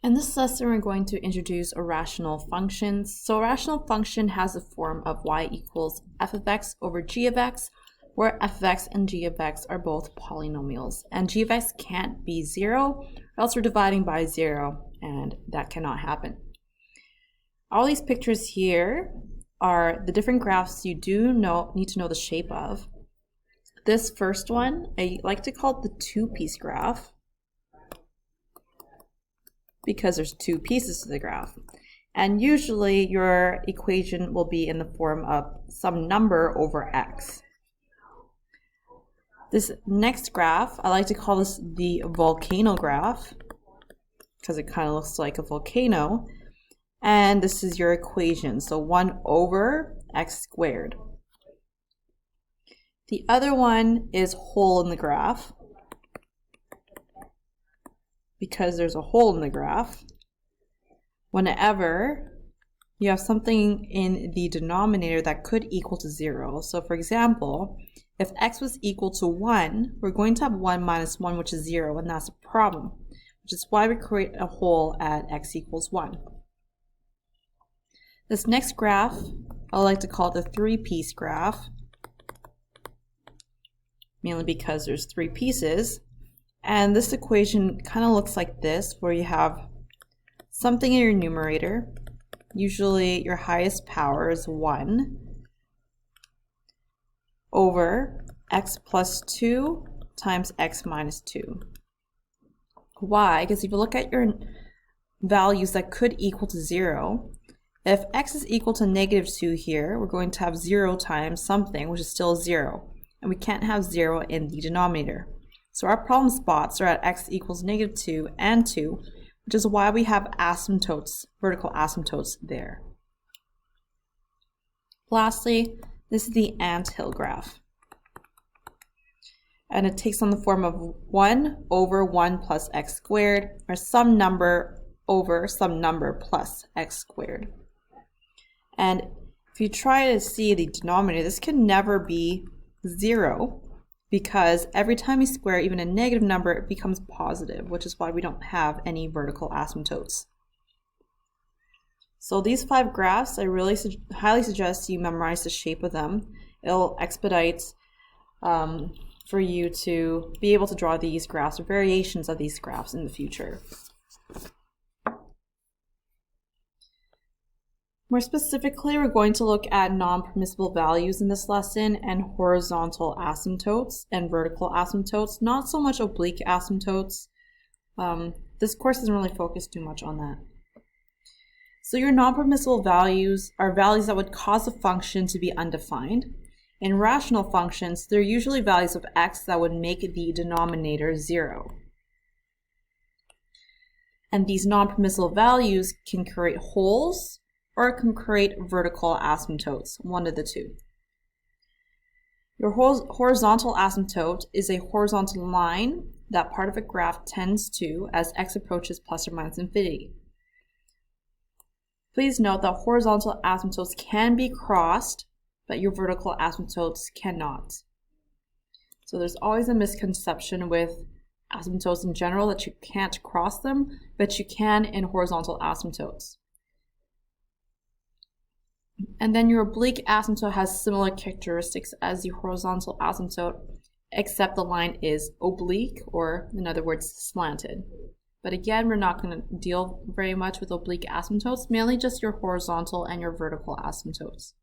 In this lesson, we're going to introduce irrational functions. So a rational function has the form of y equals f of x over g of x, where f of x and g of x are both polynomials. And g of x can't be 0, or else we're dividing by 0, and that cannot happen. All these pictures here are the different graphs you need to know the shape of. This first one, I like to call it the two-piece graph, because there's two pieces to the graph. And usually your equation will be in the form of some number over x. This next graph, I like to call this the volcano graph, because it kind of looks like a volcano. And this is your equation, so 1 over x squared. The other one is hole in the graph, because there's a hole in the graph. Whenever you have something in the denominator that could equal to 0. So for example, if x was equal to 1, we're going to have 1 minus 1, which is 0, and that's a problem, which is why we create a hole at x equals 1. This next graph, I like to call it the three-piece graph, mainly because there's 3 pieces. And this equation kind of looks like this, where you have something in your numerator. Usually your highest power is 1 over x plus 2 times x minus 2. Why? Because if you look at your values that could equal to 0, if x is equal to negative 2 here, we're going to have 0 times something, which is still 0. And we can't have 0 in the denominator. So our problem spots are at x equals negative 2 and 2, which is why we have asymptotes, vertical asymptotes there. Lastly, this is the anthill graph. And it takes on the form of 1 over 1 plus x squared, or some number over some number plus x squared. And if you try to see the denominator, this can never be 0, because every time you square even a negative number, it becomes positive, which is why we don't have any vertical asymptotes. So these 5 graphs, I really highly suggest you memorize the shape of them. It'll expedite for you to be able to draw these graphs or variations of these graphs in the future. More specifically, we're going to look at non-permissible values in this lesson and horizontal asymptotes and vertical asymptotes, not so much oblique asymptotes. This course doesn't really focus too much on that. So your non-permissible values are values that would cause a function to be undefined. In rational functions, they're usually values of x that would make the denominator 0. And these non-permissible values can create holes, or it can create vertical asymptotes, one of the two. Your horizontal asymptote is a horizontal line that part of a graph tends to as x approaches plus or minus infinity. Please note that horizontal asymptotes can be crossed, but your vertical asymptotes cannot. So there's always a misconception with asymptotes in general that you can't cross them, but you can in horizontal asymptotes. And then your oblique asymptote has similar characteristics as the horizontal asymptote, except the line is oblique, or in other words, slanted. But again, we're not going to deal very much with oblique asymptotes, mainly just your horizontal and your vertical asymptotes.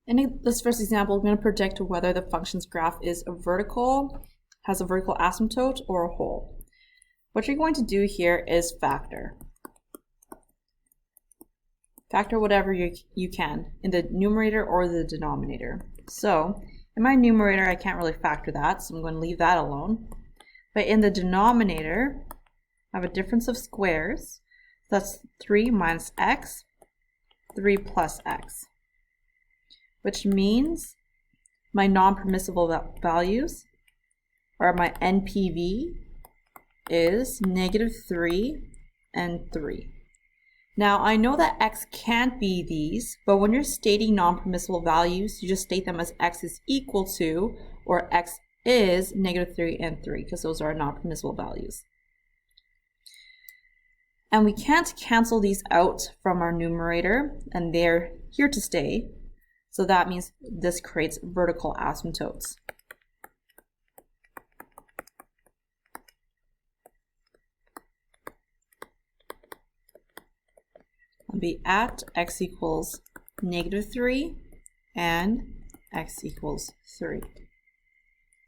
In this first example, we're going to predict whether the function's graph is has a vertical asymptote or a hole. What you're going to do here is factor. Factor whatever you can in the numerator or the denominator. So in my numerator, I can't really factor that, so I'm going to leave that alone. But in the denominator, I have a difference of squares. That's 3 minus x, 3 plus x, which means my non-permissible values, or my NPV, is negative 3 and 3. Now, I know that x can't be these, but when you're stating non-permissible values, you just state them as x is equal to, or x is negative 3 and 3, because those are non-permissible values. And we can't cancel these out from our numerator, and they're here to stay. So that means this creates vertical asymptotes. It'll be at x equals -3 and x equals 3.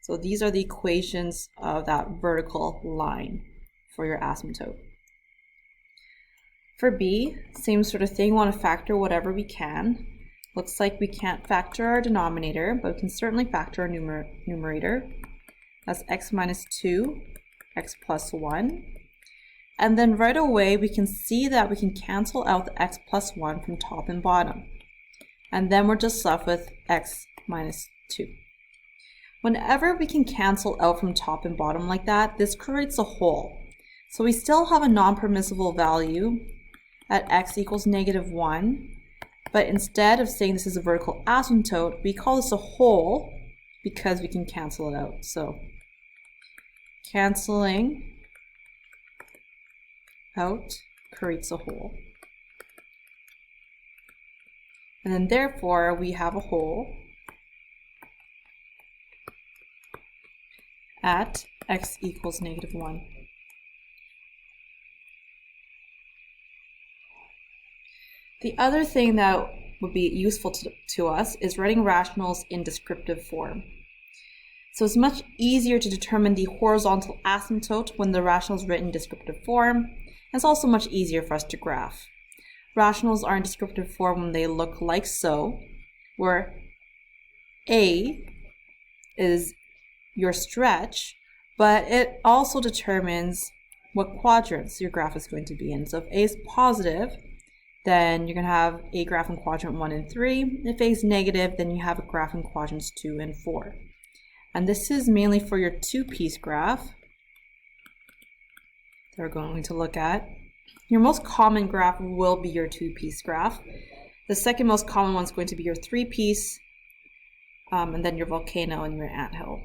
So these are the equations of that vertical line for your asymptote. For B, same sort of thing, we want to factor whatever we can. Looks like we can't factor our denominator, but we can certainly factor our numerator. That's x minus 2, x plus 1. And then right away, we can see that we can cancel out the x plus 1 from top and bottom. And then we're just left with x minus 2. Whenever we can cancel out from top and bottom like that, this creates a hole. So we still have a non-permissible value at x equals -1, but instead of saying this is a vertical asymptote, we call this a hole because we can cancel it out. So canceling out creates a hole. And then therefore we have a hole at x equals -1. The other thing that would be useful to us is writing rationals in descriptive form. So it's much easier to determine the horizontal asymptote when the rational is written in descriptive form. And it's also much easier for us to graph. Rationals are in descriptive form when they look like so, where A is your stretch, but it also determines what quadrants your graph is going to be in. So if A is positive, then you're going to have a graph in quadrant 1 and 3. If A is negative, then you have a graph in quadrants 2 and 4. And this is mainly for your two-piece graph that we're going to look at. Your most common graph will be your two-piece graph. The second most common one is going to be your three-piece, and then your volcano and your anthill.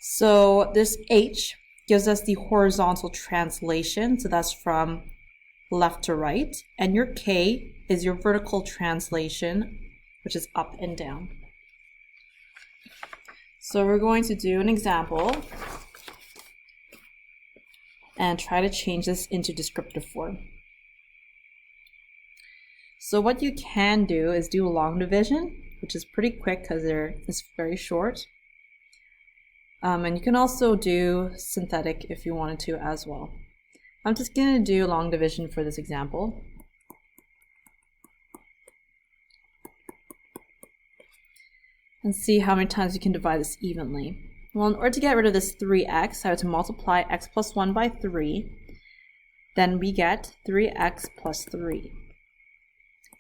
So this H gives us the horizontal translation, so that's from left to right, and your K is your vertical translation, which is up and down. So we're going to do an example and try to change this into descriptive form. So what you can do is do long division, which is pretty quick because it's very short. And you can also do synthetic if you wanted to as well. I'm just going to do long division for this example. And see how many times you can divide this evenly. Well, in order to get rid of this 3x, I have to multiply x plus 1 by 3. Then we get 3x plus 3.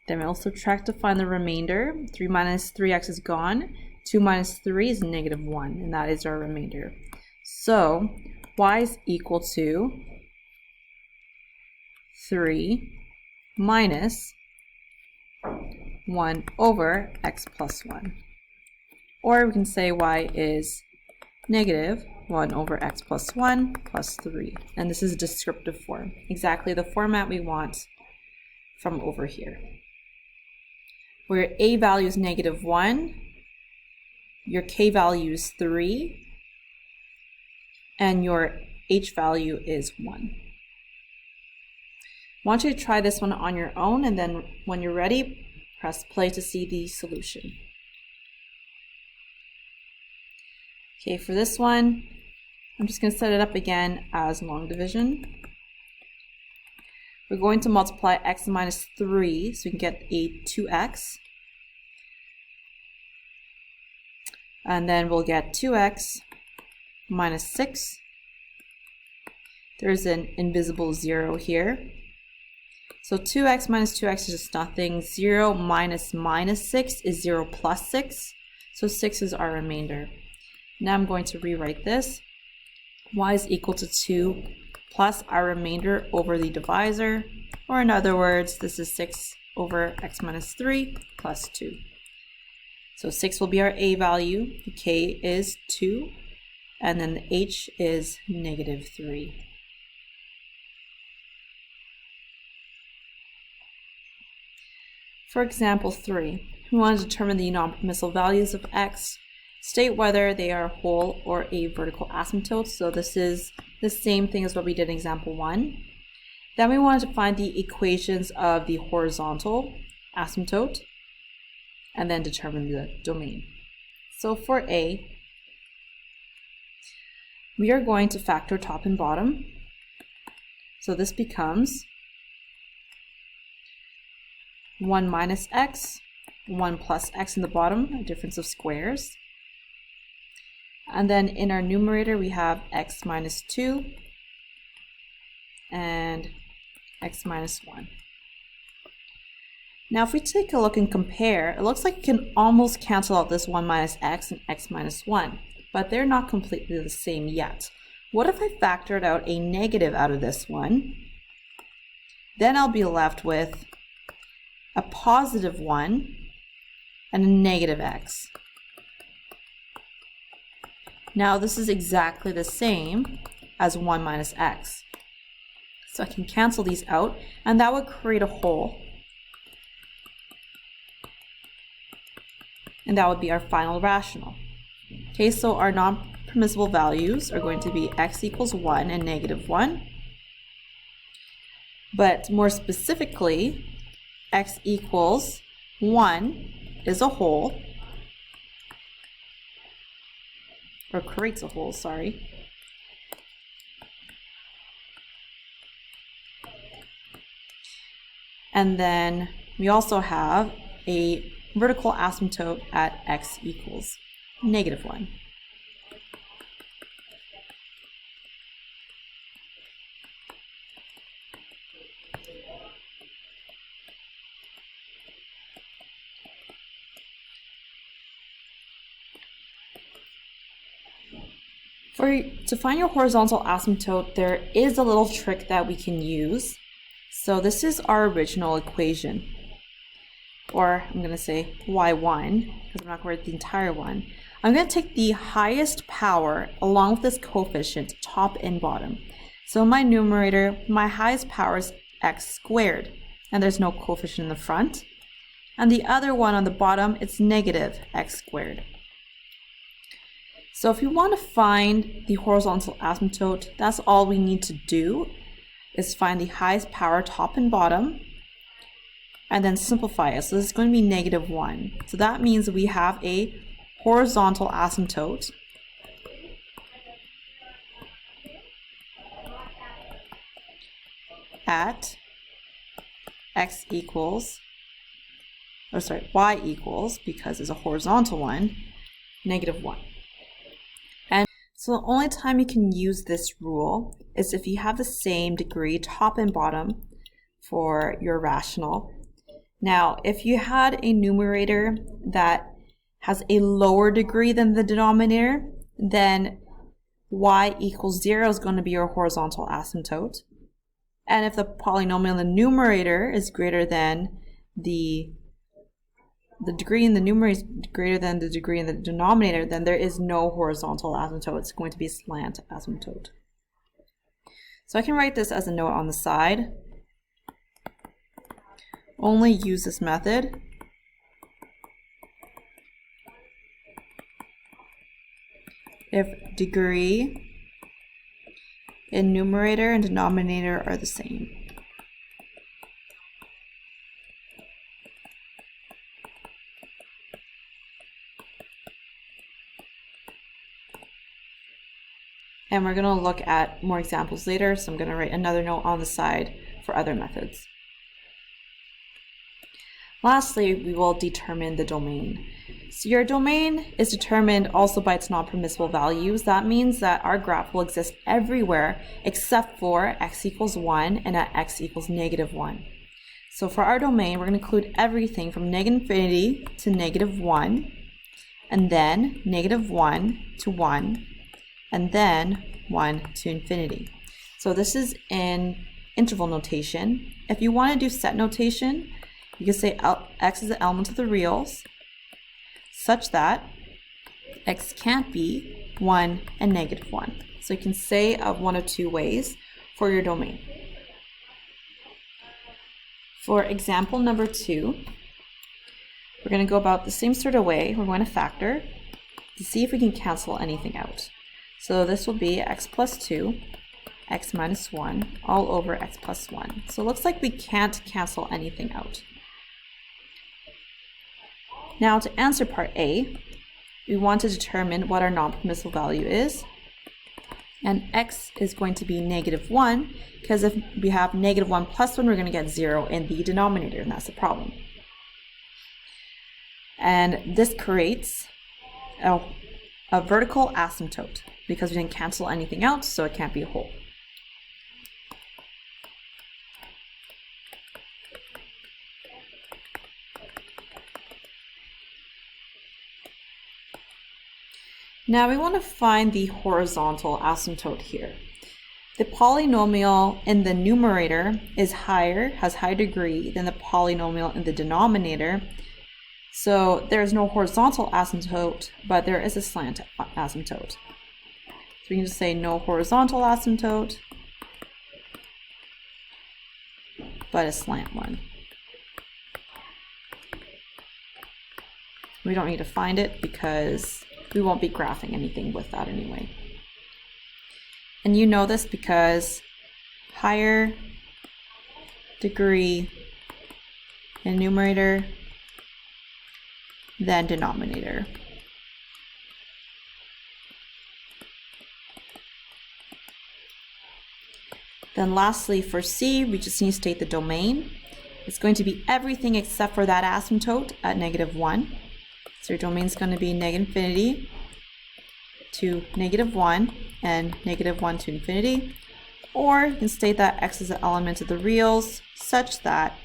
Then we'll subtract to find the remainder. 3 minus 3x is gone. 2 minus 3 is -1, and that is our remainder. So y is equal to 3 minus 1 over x plus 1. Or we can say y is -1 over x plus 1 plus 3. And this is a descriptive form, exactly the format we want from over here. Where a value is -1, your k value is 3, and your h value is 1. I want you to try this one on your own, and then when you're ready, press play to see the solution. Okay, for this one, I'm just going to set it up again as long division. We're going to multiply x minus 3, so we can get a 2x. And then we'll get 2x minus 6. There's an invisible 0 here. So 2x minus 2x is just nothing. 0 minus minus 6 is 0 plus 6. So 6 is our remainder. Now I'm going to rewrite this. Y is equal to 2 plus our remainder over the divisor. Or in other words, this is 6 over x minus 3 plus 2. So 6 will be our a value, the k is 2, and then the h is -3. For example 3, we want to determine the non-permissible values of x, state whether they are whole or a vertical asymptote. So this is the same thing as what we did in example 1. Then we wanted to find the equations of the horizontal asymptote and then determine the domain. So for A, we are going to factor top and bottom. So this becomes 1 minus x, 1 plus x in the bottom, a difference of squares. And then in our numerator, we have x minus 2 and x minus 1. Now, if we take a look and compare, it looks like you can almost cancel out this 1 minus x and x minus 1, but they're not completely the same yet. What if I factored out a negative out of this one? Then I'll be left with a positive 1 and a negative x. Now this is exactly the same as 1 minus x. So I can cancel these out, and that would create a whole. And that would be our final rational. Okay, so our non-permissible values are going to be x equals 1 and negative 1. But more specifically, x equals 1 is a whole, or creates a whole, sorry. And then we also have a vertical asymptote at x equals negative 1. To find your horizontal asymptote, there is a little trick that we can use. So this is our original equation, or I'm going to say y1, because I'm not going to write the entire one. I'm going to take the highest power along with this coefficient, top and bottom. So in my numerator, my highest power is x squared, and there's no coefficient in the front. And the other one on the bottom, it's negative x squared. So if you want to find the horizontal asymptote, that's all we need to do is find the highest power top and bottom and then simplify it. So this is going to be negative 1. So that means we have a horizontal asymptote at x equals, or sorry, y equals, because it's a horizontal one, negative 1. So the only time you can use this rule is if you have the same degree top and bottom for your rational. Now, if you had a numerator that has a lower degree than the denominator, then y equals 0 is going to be your horizontal asymptote. And if the polynomial in the numerator is greater than the degree in the numerator is greater than the degree in the denominator, then there is no horizontal asymptote. It's going to be slant asymptote. So I can write this as a note on the side. Only use this method if degree in numerator and denominator are the same. And we're going to look at more examples later, so I'm going to write another note on the side for other methods. Lastly, we will determine the domain. So your domain is determined also by its non-permissible values. That means that our graph will exist everywhere except for x equals 1 and at x equals negative 1. So for our domain, we're going to include everything from negative infinity to negative 1, and then negative 1 to 1, and then 1 to infinity. So this is in interval notation. If you want to do set notation, you can say x is the element of the reals such that x can't be 1 and negative 1. So you can say of one of two ways for your domain. For example number 2, we're going to go about the same sort of way. We're going to factor to see if we can cancel anything out. So this will be x plus 2, x minus 1, all over x plus 1. So it looks like we can't cancel anything out. Now to answer part A, we want to determine what our non-permissible value is. And x is going to be -1, because if we have -1 plus 1, we're going to get 0 in the denominator, and that's the problem. And this creates a vertical asymptote, because we didn't cancel anything out, so it can't be a whole. Now we want to find the horizontal asymptote here. The polynomial in the numerator is higher, has higher degree than the polynomial in the denominator. So there is no horizontal asymptote, but there is a slant asymptote. So we can just say no horizontal asymptote, but a slant one. We don't need to find it because we won't be graphing anything with that anyway. And you know this because higher degree in numerator than denominator. Then lastly, for C, we just need to state the domain. It's going to be everything except for that asymptote at -1. So your domain is going to be -infinity to -1 and -1 to infinity. Or you can state that x is an element of the reals such that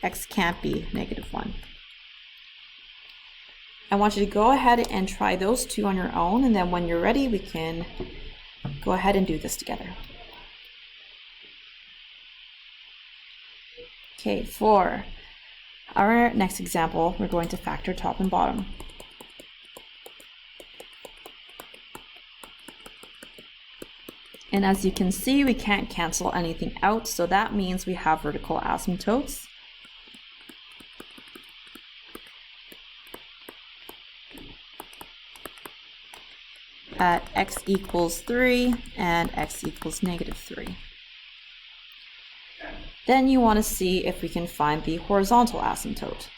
x can't be -1. I want you to go ahead and try those two on your own, and then when you're ready, we can go ahead and do this together. Okay, for our next example, we're going to factor top and bottom. And as you can see, we can't cancel anything out, so that means we have vertical asymptotes. At x equals 3 and x equals -3. Then you want to see if we can find the horizontal asymptote.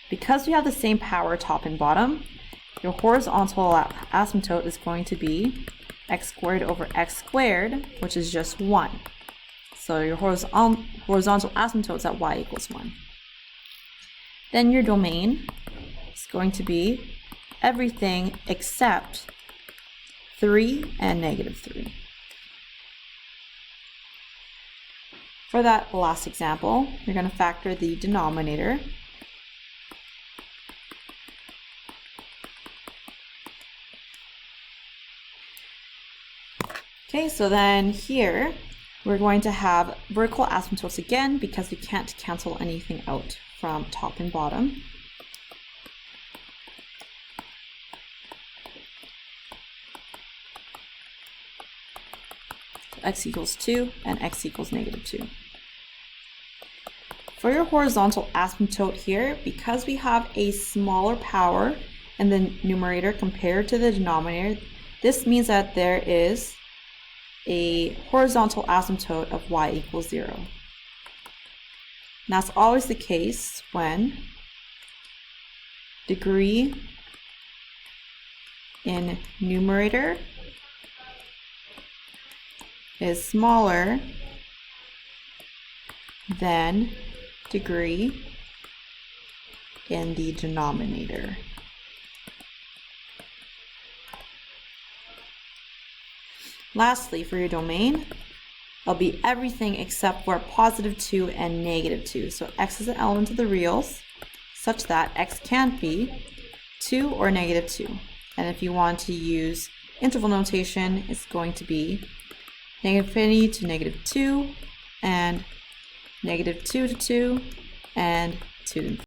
Because we have the same power top and bottom, your horizontal asymptote is going to be x squared over x squared, which is just 1. So your horizontal asymptote is at y equals 1. Then your domain is going to be everything except 3 and -3. For that last example, you're going to factor the denominator. Okay, so then here we're going to have vertical asymptotes again because we can't cancel anything out from top and bottom. X equals 2 and x equals -2. For your horizontal asymptote here, because we have a smaller power in the numerator compared to the denominator, this means that there is a horizontal asymptote of y equals 0. And that's always the case when degree in numerator is smaller than degree in the denominator. Lastly, for your domain, it'll be everything except for +2 and -2. So x is an element of the reals such that x can't be 2 or -2. And if you want to use interval notation, it's going to be -infinity to -2 and -2 to 2 and 2 to infinity.